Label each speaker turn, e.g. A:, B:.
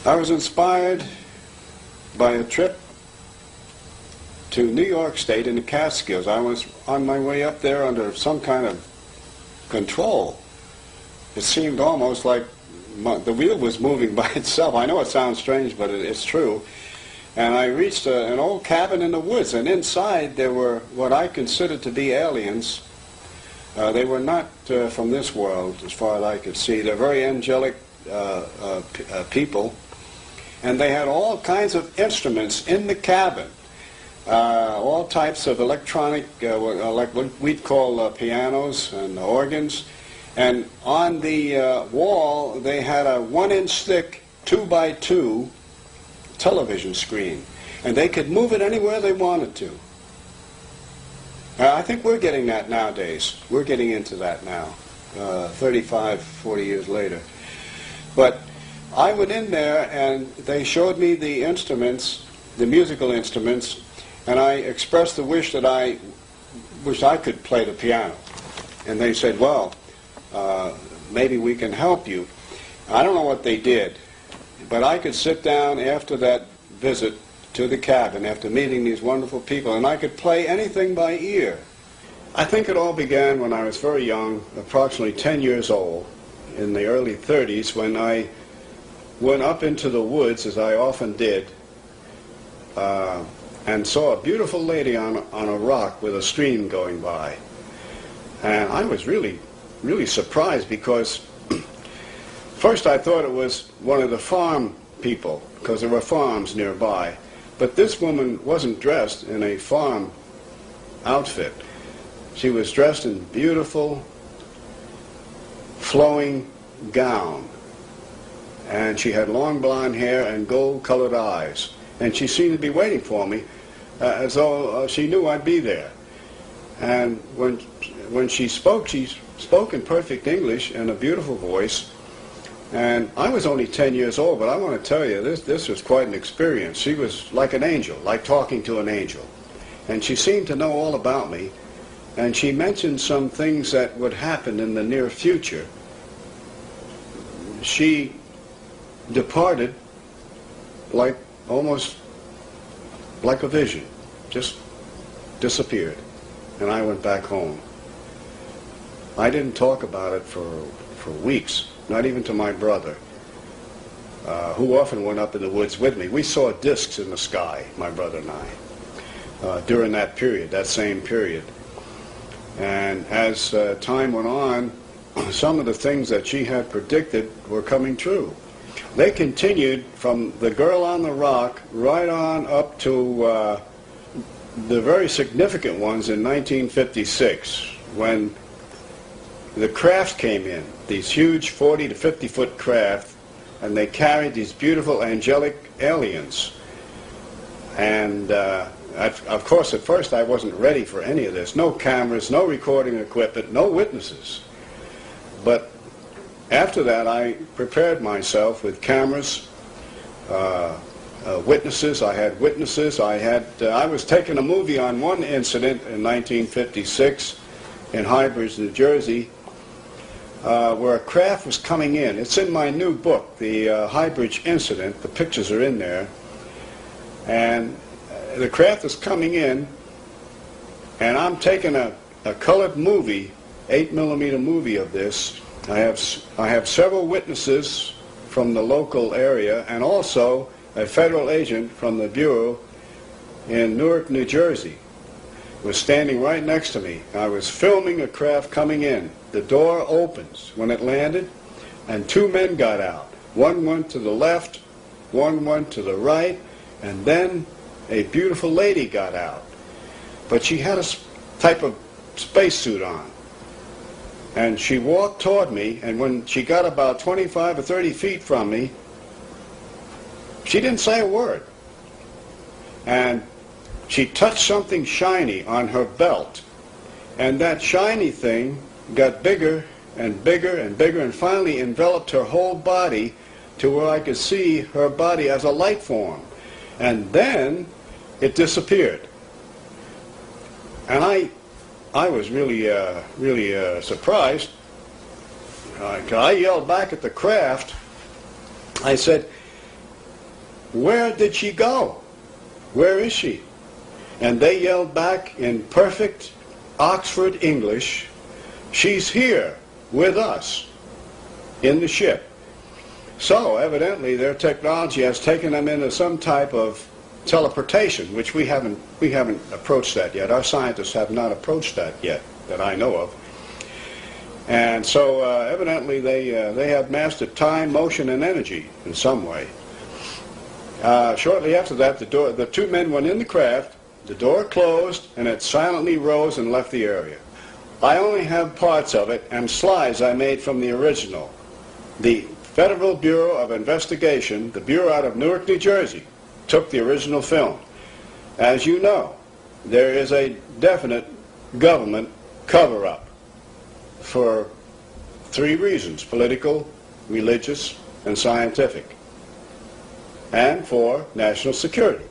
A: I was inspired by a trip to New York State in the Catskills. I was on my way up there under some kind of control. It seemed almost like the wheel was moving by itself. I know it sounds strange, but it's true. And I reached an old cabin in the woods, and inside there were what I considered to be aliens. They were not from this world, as far as I could see. They're very angelic people, and they had all kinds of instruments in the cabin, all types of electronic, like what we'd call pianos and organs. And on the wall, they had a 1-inch thick 2x2 television screen, and they could move it anywhere they wanted to. I think we're getting that nowadays. We're getting into that now, 35, 40 years later. But I went in there, and they showed me the instruments, the musical instruments, and I expressed the wish that I wished I could play the piano. And they said, well, maybe we can help you. I don't know what they did, but I could sit down after that visit to the cabin, after meeting these wonderful people, and I could play anything by ear. I think it all began when I was very young, approximately 10 years old, in the early 30s, when I went up into the woods, as I often did, and saw a beautiful lady on a rock with a stream going by. And I was really surprised, because first I thought it was one of the farm people, because there were farms nearby. But this woman wasn't dressed in a farm outfit. She was dressed in beautiful, flowing gown. And she had long blonde hair and gold-colored eyes. And she seemed to be waiting for me, as though she knew I'd be there. And when she spoke in perfect English and a beautiful voice. And I was only 10 years old, but I want to tell you, this was quite an experience. She was like an angel, like talking to an angel. And she seemed to know all about me. And she mentioned some things that would happen in the near future. She departed almost like a vision, just disappeared. And I went back home. I didn't talk about it for weeks. Not even to my brother, who often went up in the woods with me. We saw discs in the sky, my brother and I, during that period, that same period. And as time went on, some of the things that she had predicted were coming true. They continued from the girl on the rock right on up to the very significant ones in 1956, when the craft came in, these huge 40 to 50 foot craft, and they carried these beautiful angelic aliens. And of course at first I wasn't ready for any of this. No cameras, no recording equipment, no witnesses. But after that I prepared myself with cameras, witnesses. I had witnesses. I was taking a movie on one incident in 1956 in Highbridge, New Jersey, where a craft was coming in. It's in my new book, the Highbridge incident. The pictures are in there. And the craft is coming in, and I'm taking a colored movie, 8mm movie of this. I have several witnesses from the local area, and also a federal agent from the Bureau in Newark, New Jersey, was standing right next to me. I was filming a craft coming in. The door opens when it landed, and two men got out. One went to the left, one went to the right, and then a beautiful lady got out. But she had a type of spacesuit on. And she walked toward me, and when she got about 25 or 30 feet from me, she didn't say a word. And she touched something shiny on her belt. And that shiny thing got bigger and bigger and bigger, and finally enveloped her whole body to where I could see her body as a light form. And then it disappeared. And I was really surprised. I yelled back at the craft. I said, where did she go? Where is she? And they yelled back in perfect Oxford English, she's here with us in the ship. So evidently their technology has taken them into some type of teleportation, which we haven't approached that yet. Our scientists have not approached that yet, that I know of. And so evidently they have mastered time, motion, and energy in some way. Shortly after that, the two men went in the craft, the door closed, and it silently rose and left the area. I only have parts of it and slides I made from the original. The Federal Bureau of Investigation, the Bureau out of Newark, New Jersey, took the original film. As you know, there is a definite government cover-up for 3 reasons: political, religious, and scientific, and for national security.